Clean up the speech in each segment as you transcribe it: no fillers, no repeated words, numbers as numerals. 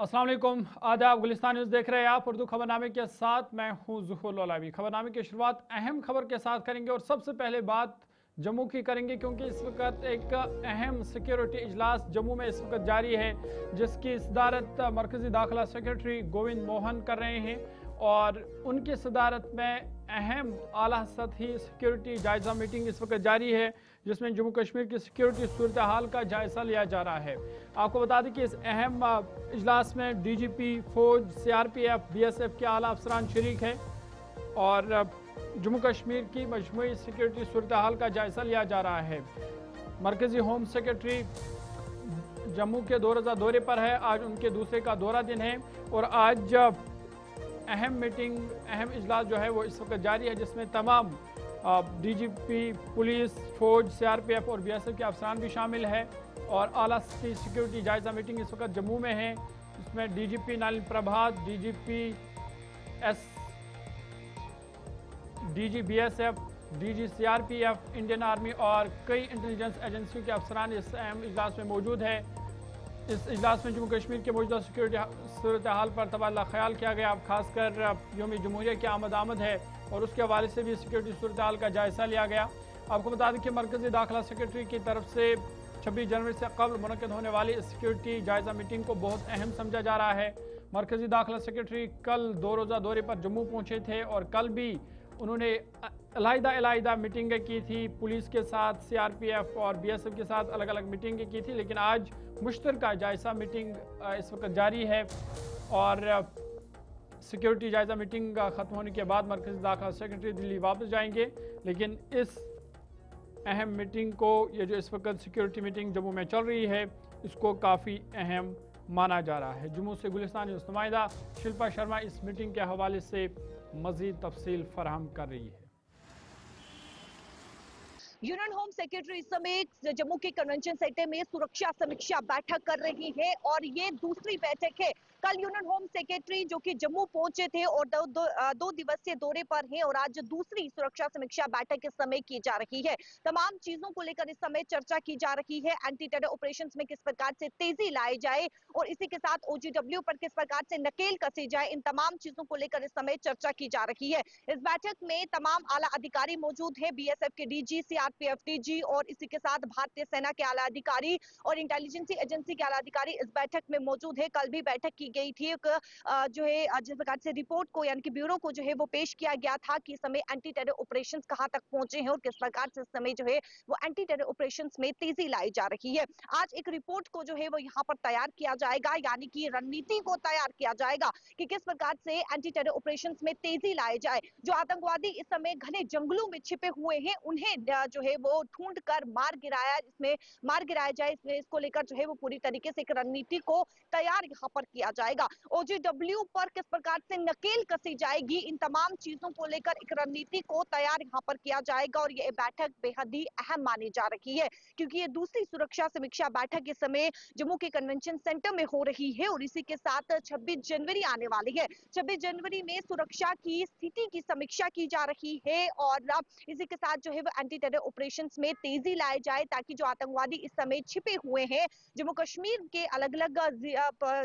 अस्सलाम वालेकुम, आदाब। गुलिस्तान न्यूज़ देख रहे हैं आप। उर्दू खबरनामे के साथ मैं हूं ज़ुहूर लौलावी। खबरनामे की शुरुआत अहम खबर के साथ करेंगे और सबसे पहले बात जम्मू की करेंगे, क्योंकि इस वक्त एक अहम सिक्योरिटी इजलास जम्मू में इस वक्त जारी है, जिसकी सदारत मरकज़ी दाखिला सेक्रेटरी गोविंद मोहन कर रहे हैं। और उनकी सदारत में अहम आला सतही सिक्योरिटी जायज़ा मीटिंग इस वक्त जारी है, जिसमें जम्मू कश्मीर की सिक्योरिटी सूरत हाल का जायज़ा लिया जा रहा है। आपको बता दें कि इस अहम इजलास में DGP फौज, CRPF, BSF के आला अफसरान शरीक हैं और जम्मू कश्मीर की मजमूई सिक्योरिटी सूरत हाल का जायज़ा लिया जा रहा है। मरकज़ी होम सेक्रेटरी जम्मू के 2 रोज़ा दौरे पर है। आज उनके दूसरे का दौरा दिन है और आज अहम मीटिंग, अहम इजलास जो है वो इस वक्त जारी है, जिसमें तमाम DGP, पुलिस, फौज, CRPF और BSF के अफसरान भी शामिल है। और आला सिक्योरिटी जायज़ा मीटिंग इस वक्त जम्मू में है। इसमें DGP नालिन प्रभात, DG BSF, DG CRPF, Indian army और कई इंटेलिजेंस एजेंसियों के अफसरान इस अहम इजलास में मौजूद है। इस इजलास में जम्मू कश्मीर के मौजूदा सिक्योरिटी सूरत हाल पर तबादला ख्याल किया गया। खासकर यौम जमहूरिया की आमद है और उसके हवाले से भी सिक्योरिटी सूरत हाल का जायज़ा लिया गया। आपको बता दें कि मरकज़ी दाखिला सेक्रेटरी की तरफ से 26 जनवरी से कबल मुनक़िद होने वाली इस सिक्योरिटी जायज़ा मीटिंग को बहुत अहम समझा जा रहा है। मरकज़ी दाखिला सेक्रेटरी कल 2 रोज़ा दौरे पर जम्मू पहुँचे थे और कल भी उन्होंने अलग मीटिंगें की थी, पुलिस के साथ, CRPF और BSF के साथ अलग अलग मीटिंगें की थी। लेकिन आज मुश्तरका जायज़ा मीटिंग इस वक्त जारी है और सिक्योरिटी जायज़ा मीटिंग ख़त्म होने के बाद मरकज़ी दाखिला सेक्रेटरी दिल्ली वापस जाएंगे। लेकिन इस अहम मीटिंग को, ये जो इस वक्त सिक्योरिटी मीटिंग जम्मू में चल रही है, इसको काफ़ी अहम माना जा रहा है। जम्मू से गुलिस्तान न्यूज़ नुमाइंदा शिल्पा शर्मा इस मीटिंग के हवाले से मज़ीद तफसील फराहम कर रही है। यूनियन होम सेक्रेटरी इस समय जम्मू के कन्वेंशन सेंटर में सुरक्षा समीक्षा बैठक कर रही है और ये दूसरी बैठक है। कल यूनियन होम सेक्रेटरी जो कि जम्मू पहुंचे थे और दो दिवसीय दौरे पर हैं और आज दूसरी सुरक्षा समीक्षा बैठक इस समय की जा रही है। तमाम चीजों को लेकर इस समय चर्चा की जा रही है। एंटी टेरर ऑपरेशन में किस प्रकार से तेजी लाई जाए और इसी के साथ OGW पर किस प्रकार से नकेल कसी जाए, इन तमाम चीजों को लेकर इस समय चर्चा की जा रही है। इस बैठक में तमाम आला अधिकारी मौजूद है। BSF के DG, CRPF DG और इसी के साथ भारतीय सेना के आला अधिकारी और इंटेलिजेंस एजेंसी के आला अधिकारी इस बैठक में मौजूद है। कल भी बैठक की गई थी। जो है जिस प्रकार से रिपोर्ट को यानी कि ब्यूरो को जो है वो पेश किया गया था कि इस समय एंटी टेरर ऑपरेशंस कहां तक पहुंचे हैं और किस प्रकार से इस समय जो है वो एंटी टेरर ऑपरेशंस में तेजी लाई जा रही है। आज एक रिपोर्ट को जो है वो यहाँ पर तैयार किया जाएगा, यानी कि रणनीति को तैयार किया जाएगा कि किस प्रकार से एंटी टेरर ऑपरेशंस में तेजी लाई जाए। जो आतंकवादी इस समय घने जंगलों में छिपे हुए हैं, उन्हें जो है वो ढूंढ कर मार गिराया जाए, इसको लेकर जो है वो पूरी तरीके से एक रणनीति को तैयार यहाँ पर किया जाएगा। OGW पर किस प्रकार से नकेल कसी जाएगी, इन तमाम चीजों को लेकर एक रणनीति को तैयार यहाँ पर किया जाएगा और ये बैठक बेहद ही अहम मानी जा रही है, क्योंकि ये दूसरी सुरक्षा समीक्षा बैठक इस समय जम्मू के कन्वेंशन सेंटर में हो रही है और इसी के साथ 26 जनवरी आने वाली है। 26 जनवरी में सुरक्षा की स्थिति की समीक्षा की जा रही है और इसी के साथ जो है वो एंटी टेरर ऑपरेशंस में तेजी लाई जाए, ताकि जो आतंकवादी इस समय छिपे हुए हैं जम्मू कश्मीर के अलग अलग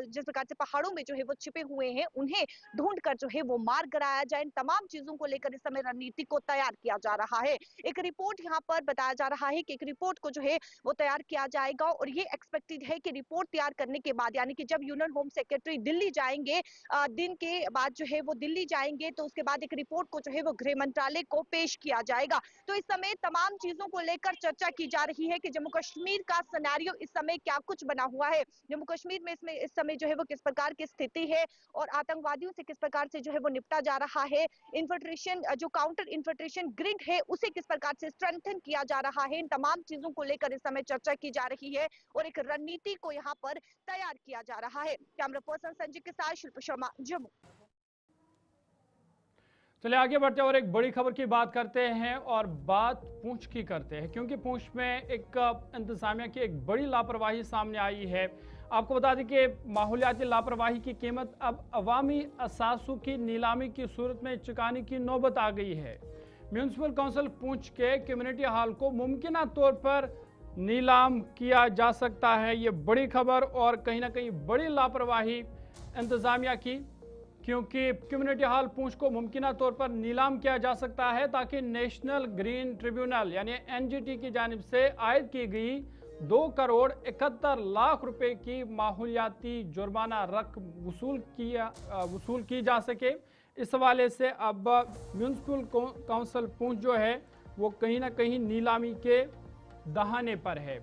जिस प्रकार से पहाड़ों में जो है वो छिपे हुए हैं, उन्हें ढूंढ कर जो है वो मार गिराया जाए। इन तमाम चीजों को लेकर इस समय रणनीति को तैयार किया जा रहा है। एक रिपोर्ट यहाँ पर बताया जा रहा है कि एक रिपोर्ट को जो है वो तैयार किया जाएगा और ये एक्सपेक्टेड है कि रिपोर्ट तैयार करने के बाद, यानी कि जब यूनियन होम सेक्रेटरी दिल्ली जाएंगे, दिन के बाद जो है वो दिल्ली जाएंगे, तो उसके बाद एक रिपोर्ट को जो है वो गृह मंत्रालय को पेश किया जाएगा। तो इस समय तमाम चीजों को लेकर चर्चा की जा रही है कि जम्मू कश्मीर का सिनेरियो इस समय क्या कुछ बना हुआ है, जम्मू कश्मीर में इस समय जो है वो किस प्रकार की स्थिति है और आतंकवादियों से किस प्रकार से जो है वो निपटा जा रहा है। इन्फिल्ट्रेशन, जो काउंटर इन्फिल्ट्रेशन ग्रिड है, उसे किस प्रकार से स्ट्रेंथन किया जा रहा है, इन तमाम चीजों को लेकर इस समय चर्चा की जा रही है और एक रणनीति को यहाँ पर तैयार किया जा रहा है। कैमरा पर्सन संजय के साथ शिल्पा शर्मा, जम्मू। चलिए आगे बढ़ते हैं और एक बड़ी खबर की बात करते हैं और बात पूंछ की करते हैं, क्योंकि पूंछ में एक इंतजामिया की एक बड़ी लापरवाही सामने आई है। आपको बता दें कि माहौलियाती लापरवाही की कीमत अब अवामी असासों की नीलामी की सूरत में चुकाने की नौबत आ गई है। म्यूनसिपल काउंसिल पूंछ के कम्युनिटी हॉल को मुमकिन तौर पर नीलाम किया जा सकता है। ये बड़ी खबर और कहीं ना कहीं बड़ी लापरवाही इंतजामिया की, क्योंकि कम्युनिटी हॉल पूंछ को मुमकिन तौर पर नीलाम किया जा सकता है ताकि नेशनल ग्रीन ट्रिब्यूनल यानी एनजीटी की जानिब से आयद की गई 2 करोड़ 71 लाख रुपए की माहौलियाती जुर्माना रकम वसूल की जा सके। इस हवाले से अब म्यूनसिपल काउंसिल पूंछ जो है वो कहीं ना कहीं नीलामी के दहाने पर है।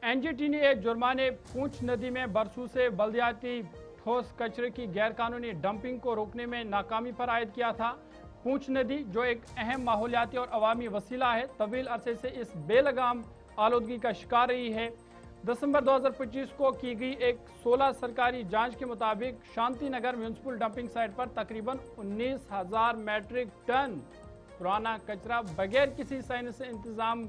एनजीटी ने जुर्माने पूंछ नदी में बरसों से बल्दियाती ठोस कचरे की गैरकानूनी डंपिंग को रोकने में नाकामी पर आयद किया था। पूंछ नदी जो एक अहम माहौलियाती और अवामी वसीला है, तवील अरसे से इस बेलगाम आलूदगी का शिकार रही है। दिसंबर 2025 को की गई एक 16 सरकारी जांच के मुताबिक Shanti Nagar municipal dumping site पर तकरीबन 19,000 मैट्रिक टन पुराना कचरा बगैर किसी साइंसी इंतजाम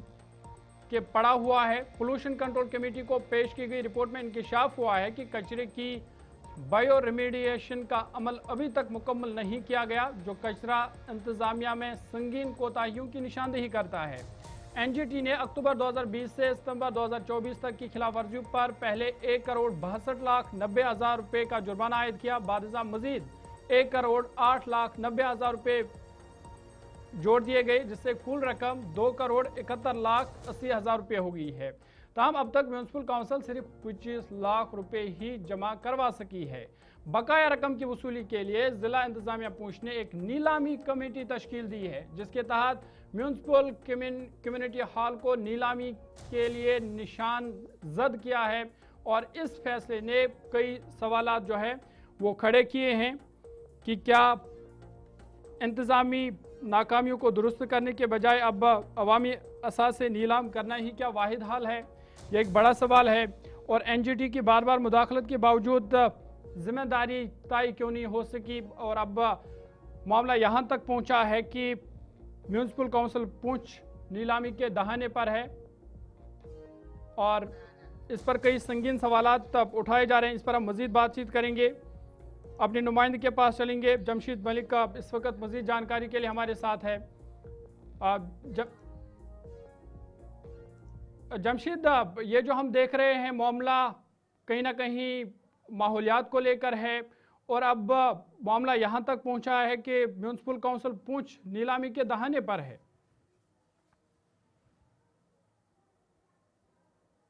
के पड़ा हुआ है। पोल्यूशन कंट्रोल कमेटी को पेश की गई रिपोर्ट में इंकशाफ हुआ है कि कचरे की बायो रेमेडिएशन का अमल अभी तक मुकम्मल नहीं किया गया, जो कचरा इंतजामिया में संगीन कोताहियों की निशानदेही करता है। एनजीटी ने अक्टूबर 2020 से सितंबर 2024 तक की खिलाफवर्जियों पर पहले 1,62,90,000 रुपए का जुर्माना आयद किया। बाद मजीद 1,08,90,000 रुपए जोड़ दिए गए, जिससे कुल रकम 2,71,80,000 रुपए हो गई है। ताहम अब तक म्यूनसिपल काउंसिल सिर्फ 25 लाख रुपए ही जमा करवा सकी है। बकाया रकम की वसूली के लिए जिला इंतजामिया पूंछ ने एक नीलामी कमेटी तश्कील दी है, जिसके तहत म्यूनसिपल कम्युनिटी हॉल को नीलामी के लिए निशान जद किया है। और इस फैसले ने कई सवालात जो है वो खड़े किए हैं कि क्या इंतजामी नाकामियों को दुरुस्त करने के बजाय अब अवामी असास से नीलाम करना ही क्या वाहिद हल है, यह एक बड़ा सवाल है। और एनजीटी की बार बार मुदाखलत के बावजूद जिम्मेदारी तय क्यों नहीं हो सकी, और अब मामला यहाँ तक पहुँचा है कि म्यूनसिपल काउंसिल पूंछ नीलामी के दहाने पर है और इस पर कई संगीन सवालात उठाए जा रहे हैं। इस पर हम मजीद बातचीत करेंगे, अपने नुमाइंदे के पास चलेंगे। जमशीद मलिक का इस वक्त मजीद जानकारी के लिए हमारे साथ है। जमशीद, ये जो हम देख रहे हैं मामला कहीं ना कहीं माहौलियात को लेकर है और अब मामला यहाँ तक पहुँचा है कि म्यूनसिपल काउंसिल पूंछ नीलामी के दहाने पर है।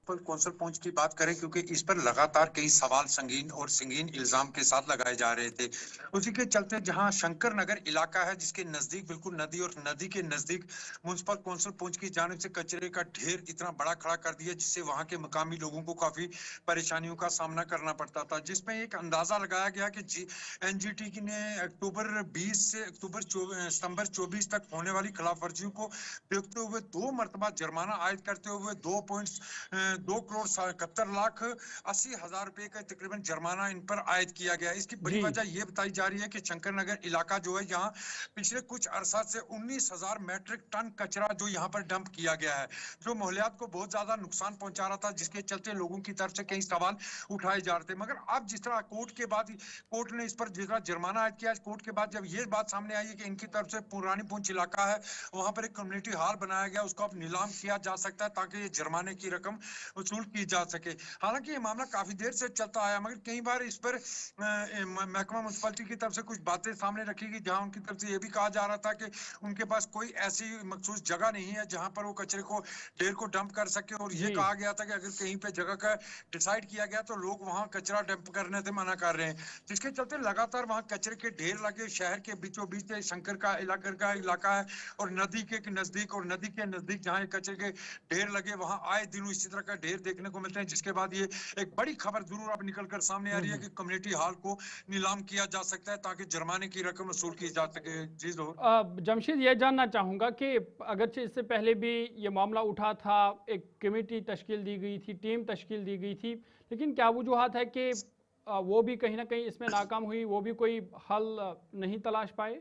कौंसल पूंछ की बात करें, क्योंकि इस पर लगातार कई सवाल संगीन और संगीन इल्जाम के साथ लगाए जा रहे थे। उसी के चलते जहां शंकर नगर इलाका है, जिसके नजदीक बिल्कुल नदी और नदी के नजदीक म्युनिसिपल कौंसिल पूंछ की जानिब से कचरे का ढेर इतना बड़ा खड़ा कर दिया, जिससे वहां के मुकामी लोगों को काफी परेशानियों का सामना करना पड़ता था। जिसमें एक अंदाजा लगाया गया कि एनजीटी ने अक्टूबर 20 से सितंबर 24 तक होने वाली खिलाफवर्जियों को देखते हुए 2 मरतबा जुर्माना आयद करते हुए 2,71,80,000 रुपए का तकरीबन जुर्माना इन पर आयद किया गया। इसकी बड़ी वजह यह बताई जा रही है कि शंकर नगर इलाका जो है, यहाँ पिछले कुछ अरसा से 19,000 मैट्रिक टन कचरा जो यहाँ पर डंप किया गया है, जो माहौलियात को बहुत ज्यादा नुकसान पहुंचा रहा था, जिसके चलते लोगों की तरफ से कई सवाल उठाए जा रहे थे। मगर अब जिस तरह कोर्ट ने इस पर जिस तरह जुर्माना आयद किया, कोर्ट के बाद जब ये बात सामने आई है कि इनकी तरफ से पुरानी पूंछ इलाका है, वहां पर एक कम्युनिटी हॉल बनाया गया, उसको अब नीलाम किया जा सकता है ताकि ये जुर्माने की रकम वसूल की जा सके। हालांकि ये मामला काफी देर से चलता आया, मगर कई बार इस पर महकमा म्युनिसिपैलिटी की तरफ से कुछ बातें सामने रखी गई, जहां उनकी तरफ से ये भी कहा जा रहा था कि उनके पास कोई ऐसी मखसूस जगह नहीं है जहां पर वो कचरे को ढेर को डंप कर सके। और ये कहा गया था कि अगर कहीं पे जगह का डिसाइड किया गया तो लोग वहां कचरा डंप करने से मना कर रहे हैं, जिसके चलते लगातार वहां कचरे के ढेर लगे। शहर के बीचों बीच शंकर का इलाका है और नदी के नजदीक जहां कचरे के ढेर लगे, वहां आए दिन इसी तरह का ढेर देखने को मिलते हैं। जिसके बाद ये एक बड़ी खबर जरूर अब निकलकर सामने आ रही है कि कम्युनिटी हॉल को नीलाम किया जा सकता है ताकि जुर्माने की रकम वसूल की जा सके। जी जमशीद, ये जानना चाहूंगा कि अगरचे इससे पहले भी ये मामला उठा था, एक कमेटी तश्कील दी गई थी, टीम तश्कील दी गई थी, लेकिन क्या वजूहत है कि वो भी कहीं ना कहीं इसमें नाकाम हुई, वो भी कोई हल नहीं तलाश पाए?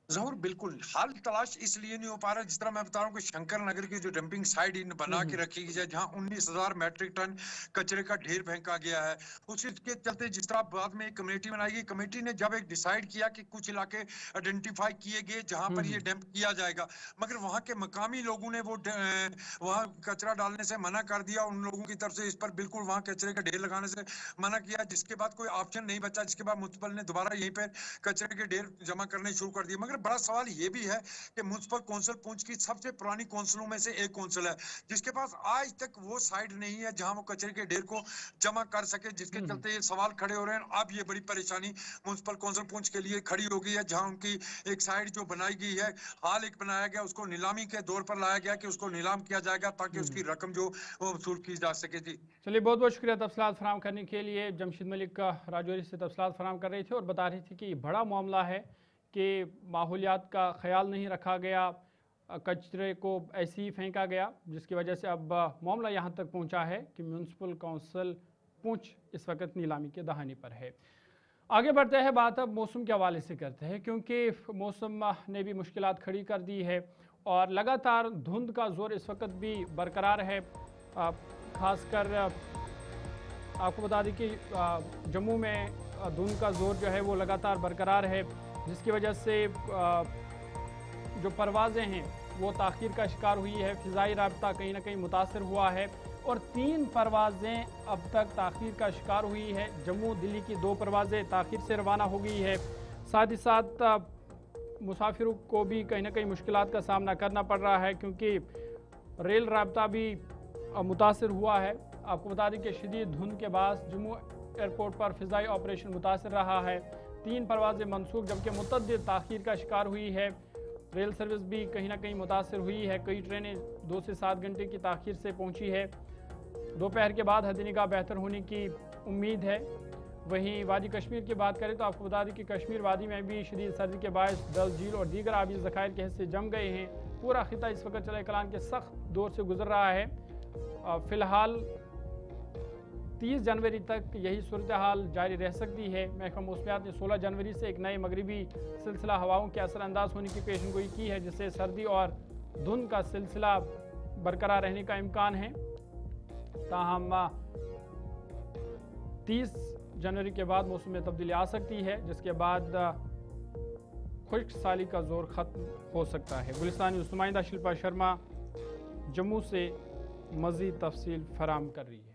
जरूर बिल्कुल, हाल तलाश इसलिए नहीं हो पा रहा, जिस तरह मैं बता रहा हूँ कि शंकर नगर की जो डंपिंग साइट इन बना के रखी गई है, जहां 19,000 मैट्रिक टन कचरे का ढेर फेंका गया है, उसके चलते जिस तरह बाद में एक कमेटी बनाई गई, कमेटी ने जब एक डिसाइड किया कि कुछ इलाके आइडेंटिफाई किए गए जहां पर ये डंप किया जाएगा, मगर वहां के मकामी लोगों ने वहां कचरा डालने से मना कर दिया। उन लोगों की तरफ से इस पर बिल्कुल वहां कचरे का ढेर लगाने से मना किया, जिसके बाद कोई ऑप्शन नहीं बचा, जिसके बाद म्युनिसिपल ने दोबारा यहीं पर कचरे के ढेर जमा करने शुरू कर दिए। मगर बड़ा सवाल ये भी है कि म्युनिसिपल काउंसिल पुंछ की सबसे पुरानी काउंसिलों में से एक काउंसिल है, जिसके पास आज तक वो साइट नहीं है जहां वो कचरे के ढेर को जमा कर सके, जिसके चलते ये सवाल खड़े हो रहे हैं। अब ये बड़ी परेशानी म्युनिसिपल काउंसिल पुंछ के लिए खड़ी हो गई है, जहां उनकी एक साइट जो बनाई गई है, हाल एक बनाया गया, उसको नीलामी के दौर पर लाया गया कि उसको नीलाम किया जाएगा ताकि उसकी रकम जो वो वसूल की जा सके। जी चलिए, बहुत बहुत शुक्रिया तफसीलात फराम करने के लिए। जमशेद मलिक का राजौरी से तफसीलात फराम कर रहे थे और बता रही थी कि बड़ा मामला है कि माहौलियात का ख्याल नहीं रखा गया, कचरे को ऐसे ही फेंका गया, जिसकी वजह से अब मामला यहाँ तक पहुँचा है कि म्यूनसिपल काउंसिल पुंछ इस वक्त नीलामी के दहाने पर है। आगे बढ़ते हैं, बात अब मौसम के हवाले से करते हैं, क्योंकि मौसम ने भी मुश्किलात खड़ी कर दी है और लगातार धुंध का जोर इस वक्त भी बरकरार है। खासकर आपको बता दें कि जम्मू में धुंध का जोर जो है वो लगातार बरकरार है, जिसकी वजह से जो परवाज़ें हैं वो ताख़ीर का शिकार हुई है। फ़िज़ाई राब्ता कहीं ना कहीं मुतासर हुआ है और 3 परवाज़ें अब तक ताख़ीर का शिकार हुई है। जम्मू दिल्ली की 2 परवाज़ें ताख़ीर से रवाना हो गई है। साथ ही साथ मुसाफिरों को भी कहीं ना कहीं मुश्किलात का सामना करना पड़ रहा है, क्योंकि रेल राब्ता भी मुतासर हुआ है। आपको बता दें कि शदीद धुंध के बाद जम्मू एयरपोर्ट पर फ़िज़ाई ऑपरेशन मुतासर रहा है। 3 परवाज़ें मनसूख, जबकि मुतअद्दिद ताख़ीर का शिकार हुई है। रेल सर्विस भी कहीं ना कहीं मुतासर हुई है। कई ट्रेनें 2 से 7 घंटे की ताख़ीर से पहुंची है। दोपहर के बाद हद निगाह बेहतर होने की उम्मीद है। वहीं वादी कश्मीर की बात करें तो आपको बता दें कि कश्मीर वादी में भी शदीद सर्दी के बायस डल झील और दीगर आबी ज़खायर के हिस्से जम गए हैं। पूरा खिता इस वक्त चले कलान के सख्त दौर से गुजर रहा है। फ़िलहाल 30 जनवरी तक यही सूरत हाल जारी रह सकती है। महकमा मौसमियात ने 16 जनवरी से एक नए मगरबी सिलसिला हवाओं के असरअंदाज होने की पेशगोई की है, जिससे सर्दी और धुंध का सिलसिला बरकरार रहने का इम्कान है। ताहम 30 जनवरी के बाद मौसम में तब्दीली आ सकती है, जिसके बाद खुश्क साली का जोर ख़त्म हो सकता है। गुलिस्तान न्यूज़ नुमाइंदा शिल्पा शर्मा जम्मू से मज़ीद तफसील फराम कर रही है।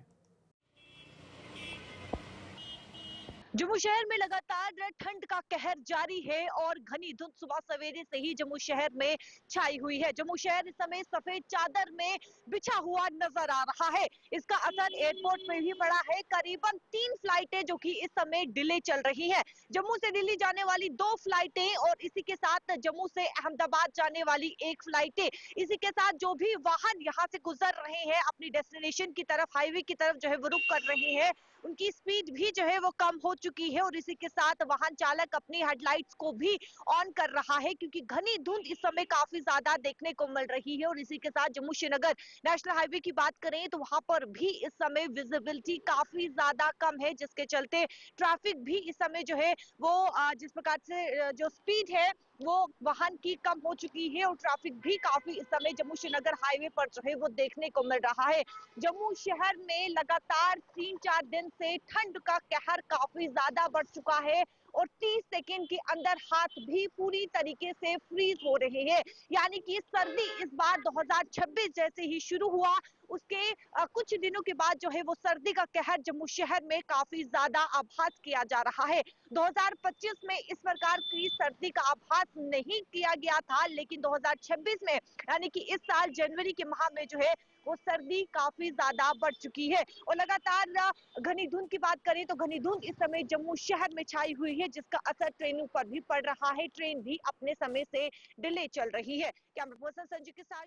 जम्मू शहर में लगातार ठंड का कहर जारी है और घनी धुंध सुबह सवेरे से ही जम्मू शहर में छाई हुई है। जम्मू शहर इस समय सफेद चादर में बिछा हुआ नजर आ रहा है। इसका असर एयरपोर्ट पे भी पड़ा है। करीबन 3 फ्लाइटें जो कि इस समय डिले चल रही है। जम्मू से दिल्ली जाने वाली 2 फ्लाइटें और इसी के साथ जम्मू से अहमदाबाद जाने वाली 1 फ्लाइटें, इसी के साथ जो भी वाहन यहाँ से गुजर रहे हैं अपनी डेस्टिनेशन की तरफ, हाईवे की तरफ जो है वो रुख कर रहे हैं, उनकी स्पीड भी जो है वो कम हो चुकी है और इसी के साथ वाहन चालक अपनी हेडलाइट्स को भी ऑन कर रहा है, क्योंकि घनी धुंध इस समय काफी ज्यादा देखने को मिल रही है। और इसी के साथ जम्मू श्रीनगर नेशनल हाईवे की बात करें तो वहां पर भी इस समय विजिबिलिटी काफी ज्यादा कम है, जिसके चलते ट्रैफिक भी इस समय जो है वो जिस प्रकार से जो स्पीड है वो वाहन की कम हो चुकी है और ट्रैफिक भी काफी इस समय जम्मू श्रीनगर हाईवे पर जो है वो देखने को मिल रहा है। जम्मू शहर में लगातार 3-4 दिन से ठंड का कहर काफी ज्यादा बढ़ चुका है और 30 सेकंड के अंदर हाथ भी पूरी तरीके से फ्रीज हो रहे हैं। यानी कि सर्दी इस बार 2026 जैसे ही शुरू हुआ, उसके कुछ दिनों के बाद जो है वो सर्दी का कहर जम्मू शहर में काफी ज्यादा आभास किया जा रहा है। 2025 में इस प्रकार की सर्दी का आभास नहीं किया गया था, लेकिन 2026 में यानी कि इस साल जनवरी के माह में जो है वो सर्दी काफी ज्यादा बढ़ चुकी है। और लगातार घनी धुंध की बात करें तो घनी धुंध इस समय जम्मू शहर में छाई हुई है, जिसका असर ट्रेनों पर भी पड़ रहा है। ट्रेन भी अपने समय से डिले चल रही है। कैमरा पर्सन संजय के साथ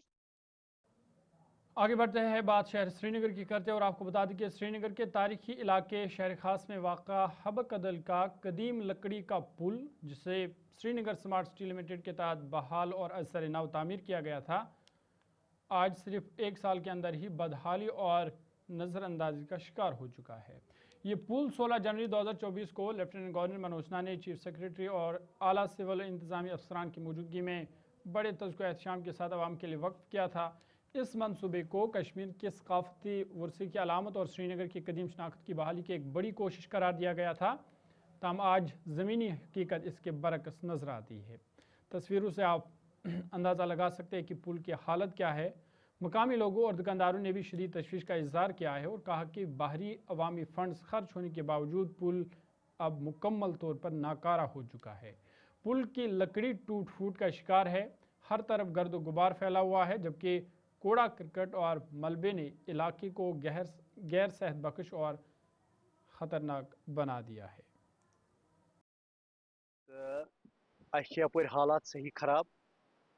आगे बढ़ते हैं, बात शहर श्रीनगर की करते हैं और आपको बता दें कि श्रीनगर के तारीखी इलाके शहर खास में वाक़ा हबकदल का कदीम लकड़ी का पुल, जिसे श्रीनगर स्मार्ट सिटी लिमिटेड के तहत बहाल और असर नव तामीर किया गया था, आज सिर्फ 1 साल के अंदर ही बदहाली और नज़रअंदाजी का शिकार हो चुका है। ये पुल 16 जनवरी 2024 को लेफ्टिनेंट गवर्नर मनोज सिन्हा ने चीफ सेक्रेटरी और आला सिविल इंतजामी अफसरान की मौजूदगी में बड़े तज़्को एहतशाम के साथ आवाम के लिए वक्फ किया था। इस मनसूबे को कश्मीर के सकाफती वर्से की अलामत और श्रीनगर की कदीम शनाख्त की बहाली की एक बड़ी कोशिश करार दिया गया था। ताहम आज ज़मीनी हकीकत इसके बरक्स नजर आती है। तस्वीरों से आप अंदाज़ा लगा सकते हैं कि पुल की हालत क्या है। मुकामी लोगों और दुकानदारों ने भी शदीद तशवीश का इजहार किया है और कहा कि बाहरी अवामी फंड्स खर्च होने के बावजूद पुल अब मुकम्मल तौर पर नाकारा हो चुका है। पुल की लकड़ी टूट फूट का शिकार है, हर तरफ गर्द गुबार फैला हुआ है, जबकि कूड़ा करकट और मलबे ने इलाके को गैर सेहत बख्श और ख़तरनाक बना दिया है। अपर हालात सही खराब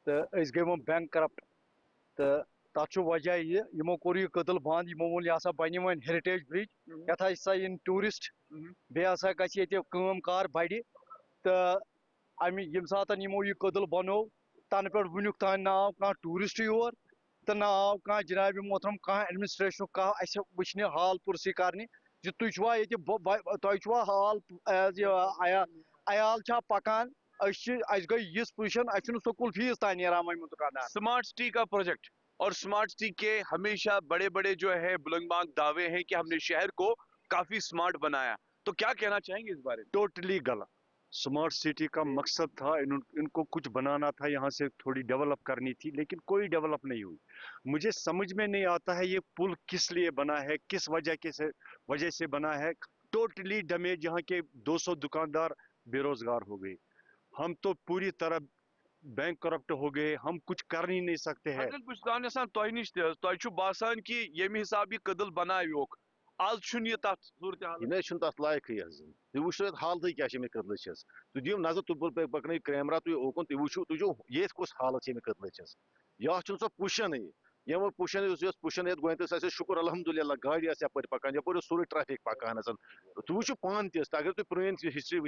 तो गई बैंक करप्ट तो तथ वजह यमो कोर यह कदल बंद यमो वोन यह बन वन हेरिटेज ब्रिज यथ सा इन टूरिस्ट बेसा गम कार बड़ तो अमि यम सात यमो यह कदल बनो तन पे वुनुक तान ना आव कह टूरिस्ट योर तो ना आव कह जनाब मोहतरम कह एडमिनिस्ट्रेशन कह अस वुचने हाल पुरसी करने तुवा तुवा हाल अयाल पकान गई यिस पोजिशन स्कूल फीस तान दुकानदार। स्मार्ट सिटी का प्रोजेक्ट और स्मार्ट सिटी के हमेशा बड़े बड़े जो है बुलंदबाग दावे हैं कि हमने शहर को काफी स्मार्ट बनाया, तो क्या कहना चाहेंगे इस बारे में? टोटली गलत। स्मार्ट सिटी का मकसद था इनको कुछ बनाना था, यहाँ से थोड़ी डेवलप करनी थी, लेकिन कोई डेवलप नहीं हुई। मुझे समझ में नहीं आता है ये पुल किस लिए बना है, किस वजह से बना है। Totally damage. यहाँ के 200 दुकानदार बेरोजगार हो गए। हम तो पूरी तरह बैंक करप्ट हो गए, हम कुछ कर ही नहीं सकते हैं। तुह नश बासान कि यम हिसाब यह कदल बनायोक आज सूरत तथ लायक तुम वो हालत क्या कदल तुम दिव नजर तुम पकन कैमरा तुम ओकुन तुम वो ये कुछ हालत कदल यह सो पुशन ये पुशन पुशन गो शुक्र अलहमदुल्ला गाड़ी यप पकान यप सोरे ट्रैफिक पकान तुम वो पान अगर तुम पुरान हिस्ट्री वो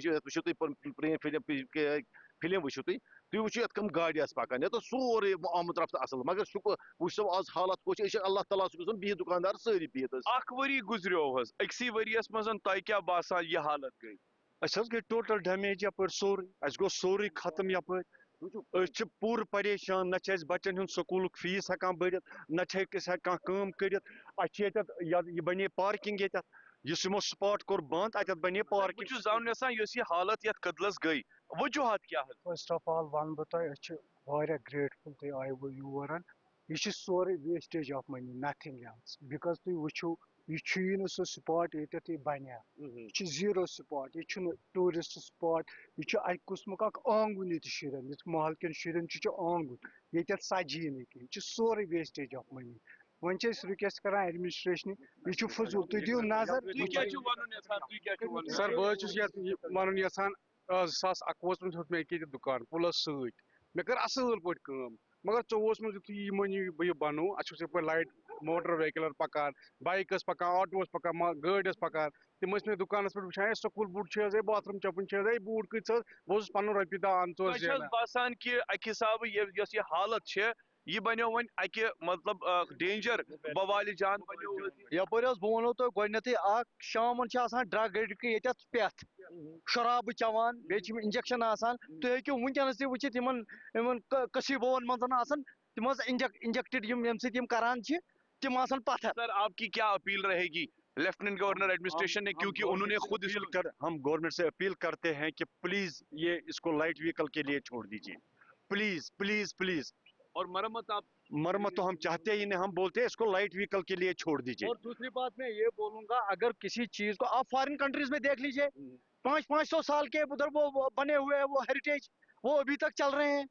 पुरान फिल्म वो तुम वो कम गाड़ी पकान ये तो सोरे आमद रफ्त असल मगर वो आज हालत कुछ अल्लाह ताला बिह दुकानदार सारी बिहत वरी गुजरो अक्सी वरियस मज तुह क्या बासान यह हालत गई गई टोटल डैमेज यप सोरे गो सोरे खत्म यप पूर परेशान न बच्चन हूं स्कूल फीस हेकान भरित न कम कर बने पार्किंग यमो स्पॉट कोर बंद अत बने पार्किंग जान यह हालत ये कदलस गई वजूहत क्या? फर्स्ट ऑफ ऑल वन बह ग्रेटफुल तुम आयो योर यह सोरे wastage of money nothing else because तुम वो यह सो स्पॉट ये बनिया यह जीरो स्पॉट यह टूरिस्ट स्पॉट यह अमुक आंगुन ये शुरन महल कन शुरन आंगुन ये सजी नहीं यह सोरे wastage of money one request कर एडमिनिस्ट्रेशन यह फजूल तुम दिव नजर सर बहुत वन यहान 2021 मे मे ये दुकान पुलस सत मे कर असल पे मगर 24 मे यह बह बनो अच्छे पे लाइट मोटर व्हीकल पकान बाइकस पकान ऑटोस पकान गाड़स पकान तम मे दुकान पे वुचान स्कूल बूट बाथरूम चपन बूट कत बहुत पन रोपये दह आन बासान कि अक हिसाब यह हालत यह बनो वन अक मतलब डेंजर बवाल जान यप बह वो तुम गोथ शाम ड्रग एडिक्ट ये पेथ शराब चवान बे इंजेक्शन तुम हेको वनकस वो कसीबोन मन तम इंजेक्टेड ये करान तम पत्थर। सर आपकी क्या अपील रहेगी लेफ्टिनेंट गवर्नर एडमिनिस्ट्रेशन ने, क्योंकि उन्होंने खुद हम गवर्नमेंट से अपील करते हैं कि प्लीज ये इसको लाइट व्हीकल के लिए छोड़ दीजिए, प्लीज प्लीज प्लीज। और मरम्मत तो हम चाहते ही नहीं, हम बोलते हैं इसको लाइट व्हीकल के लिए छोड़ दीजिए। और दूसरी बात मैं ये बोलूंगा, अगर किसी चीज को आप फॉरेन कंट्रीज में देख लीजिए 500 साल के उधर वो बने हुए हैं वो हेरिटेज वो अभी तक चल रहे हैं।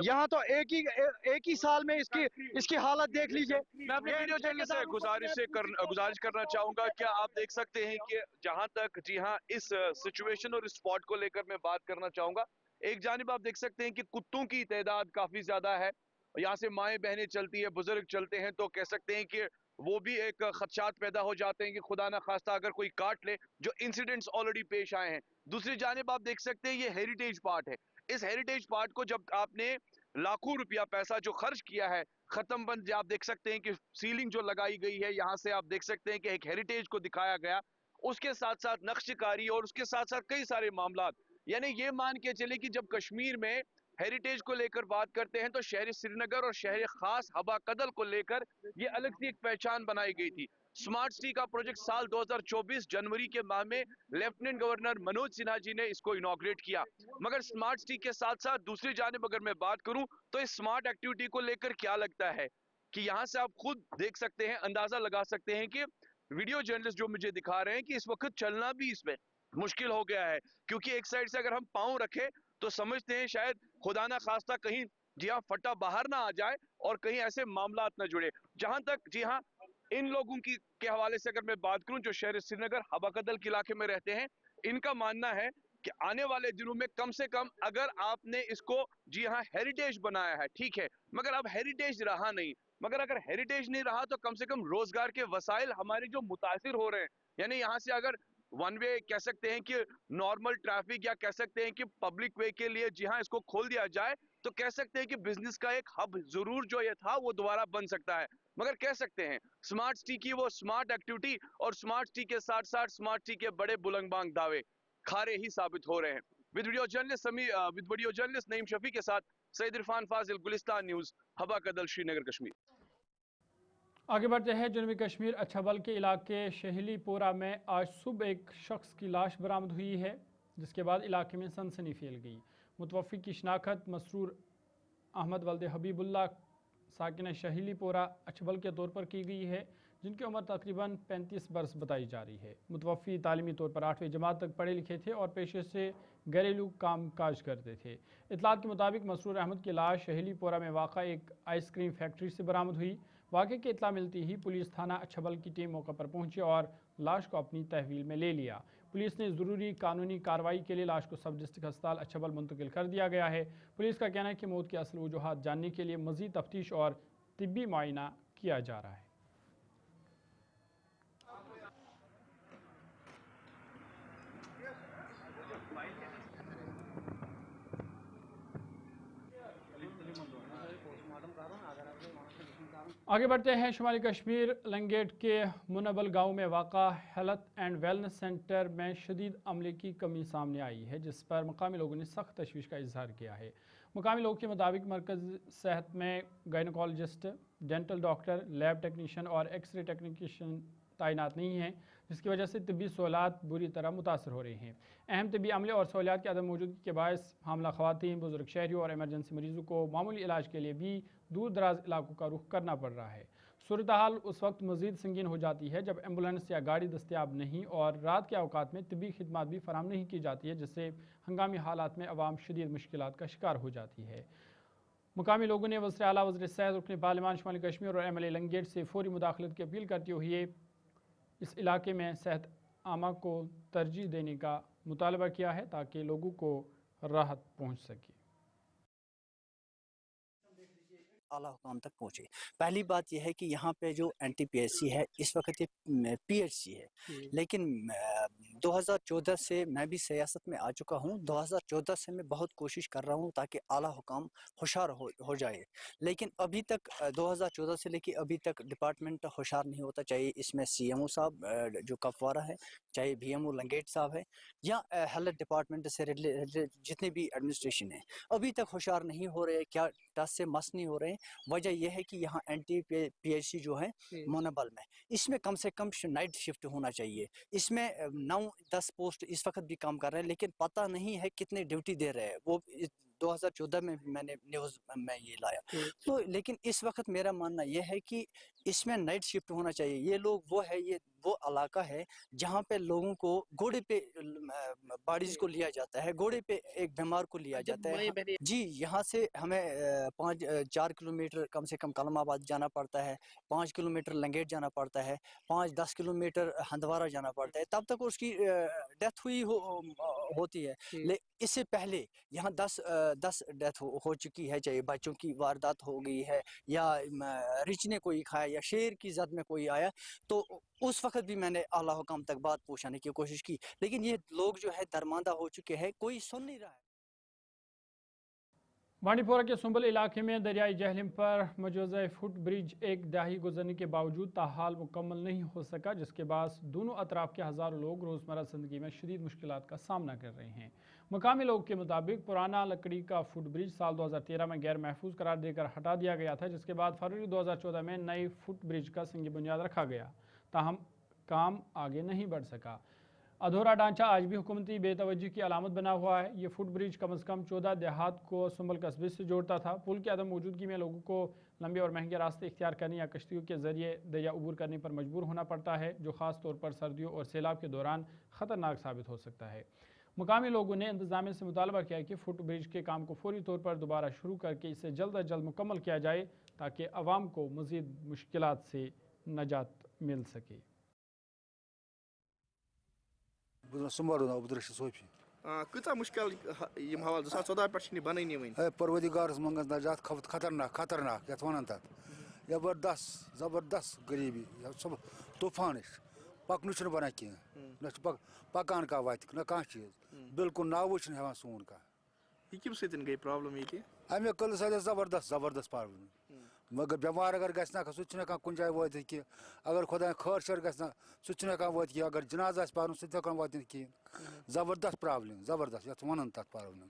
यहाँ तो एक ही साल में इसकी हालत देख लीजिए। मैं अपने वीडियो चैनल से गुजारिश करना चाहूंगा, क्या आप देख सकते हैं कि जहां तक जी हाँ इस सिचुएशन और इस स्पॉट को लेकर मैं बात करना चाहूंगा। एक जानिब आप देख सकते हैं कि कुत्तों की तादाद काफी ज्यादा है, यहाँ से माएँ बहनें चलती है, बुजुर्ग चलते हैं, तो कह सकते हैं कि वो भी एक खदशात पैदा हो जाते हैं कि खुदा ना खास्ता अगर कोई काट ले, जो इंसिडेंट्स ऑलरेडी पेश आए हैं। दूसरी जानिब आप देख सकते हैं ये हेरिटेज पार्ट है। इस हेरिटेज पार्ट को जब आपने लाखों रुपया पैसा जो खर्च किया है खत्म बंद, आप देख सकते हैं कि सीलिंग जो लगाई गई है यहाँ से आप देख सकते हैं कि एक हेरिटेज को दिखाया गया, उसके साथ साथ नक्शकारी और उसके साथ साथ कई सारे मामला। यानी ये मान के चले कि जब कश्मीर में हेरिटेज को लेकर बात करते हैं तो शहर श्रीनगर और शहर खास हबा कदल को लेकर ये अलग सी एक पहचान बनाई गई थी। स्मार्ट सिटी का प्रोजेक्ट साल 2024 जनवरी के माह में लेफ्टिनेंट गवर्नर मनोज सिन्हा जी ने इसको इनॉग्रेट किया। मगर स्मार्ट सिटी के साथ साथ दूसरी जानिब अगर मैं बात करूं तो इस स्मार्ट एक्टिविटी को लेकर क्या लगता है कि यहां से आप खुद देख सकते हैं, अंदाजा लगा सकते हैं कि वीडियो जर्नलिस्ट जो मुझे दिखा रहे हैं कि इस वक्त चलना भी इसमें मुश्किल हो गया है, क्योंकि एक साइड से अगर हम पांव रखें तो समझते हैं शायद खुदा ना खास्ता कहीं जी हाँ फटा बाहर ना आ जाए और कहीं ऐसे मामला ना जुड़े। जहां तक जी हाँ इन लोगों की के हवाले से अगर मैं बात करूं जो शहर श्रीनगर हबाकदल के इलाके में रहते हैं, इनका मानना है कि आने वाले दिनों में कम से कम अगर आपने इसको जी हाँ हेरिटेज बनाया है ठीक है, मगर अब हेरिटेज रहा नहीं, मगर अगर हेरिटेज नहीं रहा तो कम से कम रोजगार के वसाइल हमारे जो मुतासिर हो रहे हैं, यानी यहाँ से अगर वन वे कह सकते हैं कि नॉर्मल ट्रैफिक या कह सकते हैं कि पब्लिक वे के लिए जी हाँ इसको खोल दिया जाए तो कह सकते हैं कि बिजनेस का एक हब जरूर जो ये था वो दोबारा बन सकता है। मगर कह सकते हैं स्मार्ट सिटी की वो स्मार्ट एक्टिविटी और स्मार्ट सिटी के साथ साथ स्मार्ट सिटी के बड़े बुलंदबांग दावे खारे ही साबित हो रहे हैं। With video journalist Naeem Shafi के साथ सईद इरफान फाजिल, गुलिस्तान न्यूज, हबा कदल, श्रीनगर, कश्मीर। आगे बढ़ते हैं। जनूबी कश्मीर अच्छाबल के इलाके शहलीपोरा में आज सुबह एक शख्स की लाश बरामद हुई है, जिसके बाद इलाके में सनसनी फैल गई। मुतवफ़ी की शनाख्त मसरूर अहमद वल्द हबीबुल्ला साकिन शहलीपोरा अच्छाबल के तौर पर की गई है, जिनकी उम्र तकरीबन 35 बरस बताई जा रही है। मुतवफ़ी तालीमी तौर पर 8वीं जमात तक पढ़े लिखे थे और पेशे से घरेलू काम काज करते थे। इतलात के मुताबिक मसरूर अहमद की लाश शहलीपोरा में वाक़ा एक आइसक्रीम फैक्ट्री से बरामद हुई। वाक़े की इत्तला मिलती ही पुलिस थाना अच्छाबल की टीम मौके पर पहुंची और लाश को अपनी तहवील में ले लिया। पुलिस ने ज़रूरी कानूनी कार्रवाई के लिए लाश को सब डिस्ट्रिक्ट अस्पताल अच्छाबल मुंतकिल कर दिया गया है। पुलिस का कहना है कि मौत की असल वजूहात जानने के लिए मज़ीद तफ्तीश और तिब्बी मुआयना किया जा रहा है। आगे बढ़ते हैं। शुमाली कश्मीर लंगेट के मुनबल गांव में वाक़ा हेल्थ एंड वेलनेस सेंटर में शदीद अमले की कमी सामने आई है, जिस पर मकामी लोगों ने सख्त तशवीश का इजहार किया है। मकामी लोगों के मुताबिक मरकज़ सेहत में gynaecologist, dental doctor, lab technician और एक्सरे टेक्नीशियन तैनात नहीं हैं, जिसकी वजह से तिब्बी सहूलत बुरी तरह मुतासर हो रही हैं। अहम तिब्बी अमले और सहूलियात की अदम मौजूदगी के बायस हामला ख़वातीन, बुजुर्ग शहरियों और एमरजेंसी मरीजों को मामूली इलाज के लिए भी दूर दराज इलाकों का रुख करना पड़ रहा है। सूरत हाल उस वक्त मज़ीद संगीन हो जाती है जब एम्बुलेंस या गाड़ी दस्तियाब नहीं और रात के अवकात में तिब्बी खिदमात भी फराम नहीं की जाती है, जिससे हंगामी हालात में अवाम शदीद मुश्किलात का शिकार हो जाती है। मुकामी लोगों ने वज़ीर आला, वज़ीर सेहत, रुकन पार्लिमान शुमाली कश्मीर और MLA लंगेट से फौरी मुदाखलत की अपील करते हुए इस इलाके में सेहत आमा को तरजीह देने का मुतालबा किया है ताकि लोगों को राहत पहुँच सके। आला हुकाम तक पहुँचे। पहली बात यह है कि यहाँ पे जो NTPSC है इस वक्त ये PHC है, लेकिन 2014 से मैं भी सियासत में आ चुका हूँ। 2014 से मैं बहुत कोशिश कर रहा हूँ ताकि आला हुकाम होशियार हो जाए, लेकिन अभी तक 2014 से लेके अभी तक डिपार्टमेंट होशियार नहीं होता, चाहे इसमें CMO साहब जो कपवारा है, चाहे BMO लंगेट साहब है, या हेल्थ डिपार्टमेंट से रिलेटेड जितने भी एडमिनिस्ट्रेशन है, अभी तक होशियार नहीं हो रहे। क्या टस से मस नहीं हो रहे हैं। वजह यह है कि यहाँ NTPSC जो है मोनबल में, इसमें कम से कम नाइट शिफ्ट होना चाहिए। इसमें 9-10 पोस्ट इस वक्त भी काम कर रहे हैं, लेकिन पता नहीं है कितने ड्यूटी दे रहे हैं। वो 2014 में मैंने न्यूज़ में ये लाया तो, लेकिन इस वक्त मेरा मानना यह है कि इसमें नाइट शिफ्ट होना चाहिए। ये लोग ये वो इलाका है जहाँ पे लोगों को घोड़े पे बाड़ीज को लिया जाता है, घोड़े पे एक बीमार को लिया जाता है। जी, यहाँ से हमें 4 किलोमीटर कम से कम कलमाबाद जाना पड़ता है, 5 किलोमीटर लंगेट जाना पड़ता है, 5-10 किलोमीटर हंदवारा जाना पड़ता है, तब तक उसकी डेथ हुई होती है। इससे पहले यहाँ 10 डेथ हो चुकी है, चाहे बच्चों की वारदात हो गई है या रिच ने कोई खाया या शेर की जद में कोई आया। तो उस वक्त भी मैंने आला हुकाम तक बात पहुंचाने की कोशिश की, लेकिन ये लोग जो है दरमांदा हो चुके हैं, कोई सुन नहीं रहा है। बांडीपोरा के सुंबल इलाके में दरियाई जहलम पर मौजूदा फुट ब्रिज एक दहाई गुजरने के बावजूद ताहाल मुकम्मल नहीं हो सका, जिसके बाद दोनों अतराफ के हज़ारों लोग रोज़मर्रा ज़िंदगी में शदीद मुश्किलात का सामना कर रहे हैं। मकामी लोगों के मुताबिक पुराना लकड़ी का फुट ब्रिज साल 2013 में गैर महफूज करार देकर हटा दिया गया था, जिसके बाद फरवरी 2014 में नए फुट ब्रिज का संग बुनियाद रखा गया, ताहम काम आगे नहीं बढ़ सका। अधूरा ढांचा आज भी हुकूमती बेतवज्जी की अलामत बना हुआ है। ये फुट ब्रिज कम से कम 14 देहात को सुंबल कस्बे से जोड़ता था। पुल की अदम मौजूदगी में लोगों को लंबे और महंगे रास्ते इख्तियार करने या कश्तियों के जरिए दरिया अबूर करने पर मजबूर होना पड़ता है, जो ख़ास तौर पर सर्दियों और सैलाब के दौरान ख़तरनाक साबित हो सकता है। मुकामी लोगों ने इंतजामिया से मुतालबा किया कि फुट ब्रिज के काम को फौरी तौर पर दोबारा शुरू करके इसे जल्द अज जल्द मुकम्मल किया जाए, ताकि अवाम को मज़ीद मुश्किलात से नजात मिल सके। कता मुश्किल यम हवाल 2014 पे बननी वन परवदिगारस मंगस नजात खतरनाक खतरनाक यथ वन तथ जबरदस्त जबरदस्त गरीबी सब तूफान पकन बना कह न पकान कह वत न कह चीज बिल्कुल नाव हेवान सोन कह यह कम गई प्रॉब्लम ये अमे कल सद जबरदस्त जबरदस्त प्रॉब्लम मगर बेमार अगर गि सह कुछ जाए वो कह अगर खुदा खर शर गि सह वो कह अगर जनाज आ पर सह वो कहें जबरदस्त प्रॉब्लम जबरदस्त यथ वन तथ प्रॉब्लम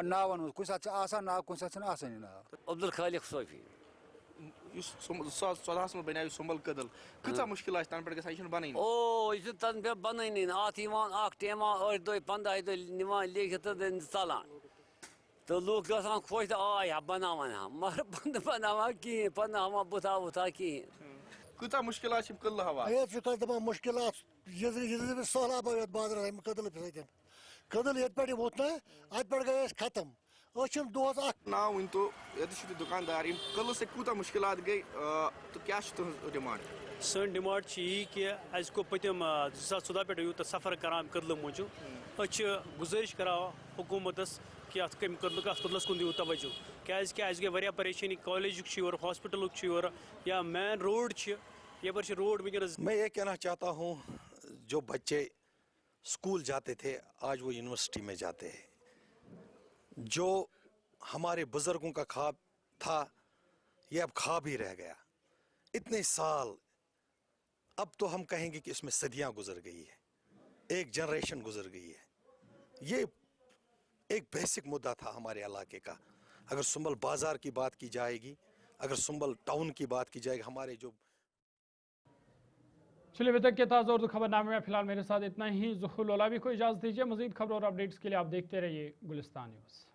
नावन कुछ सात नाव कुछ सात नाव अब्दुल खालिक सोफी 2014 में बनायो सुंबल कदल कता मुश्किल तन पे गन बन ओ यह तन पे बन अत टेमा 8 दो 15 दो निवान लिखित चलान तो लूक गसान खुश तो आय बनावान मगर बंद बनावा कहें पा बुथा वुथा कहें कता मुश्किल कल हवा दपान मुश्किल सहलाब बाजार कदल कदल ये पे वोत ना अत पे गए खत्म दोस ना वन तो ये दुकानदार कल से कूत मुश्किल गई तो क्या डिमांड सन डिमांड यह कि अस गो पतम 2014 पे यूत सफर करान कदल मूजूब गुजारिश करा हुकूमतस कि अत कदलस कुन दिव तवज्जो क्या गई वह परेशानी कॉलेज और हॉस्पिटल और या मेन रोड यपर रोड वनस। मैं ये कहना चाहता हूँ जो बच्चे स्कूल जाते थे आज वो यूनिवर्सिटी में जाते हैं, जो हमारे बुजुर्गों का ख्वाब था ये अब ख्वाब ही रह गया। इतने साल अब तो हम कहेंगे कि इसमें सदियां गुजर गई है, एक जनरेशन गुजर गई है। ये एक बेसिक मुद्दा था हमारे इलाके का। अगर सुंबल बाजार की बात की जाएगी, अगर सुंबल टाउन की बात की जाएगी, हमारे जो चलिए अभी तक के ताज़ा उर्दू खबरनामे में फिलहाल मेरे साथ इतना ही। ज़ुहुल लोलावी को इजाज़त दीजिए। मज़ीद खबरों और अपडेट्स के लिए आप देखते रहिए गुलिस्तान न्यूज़।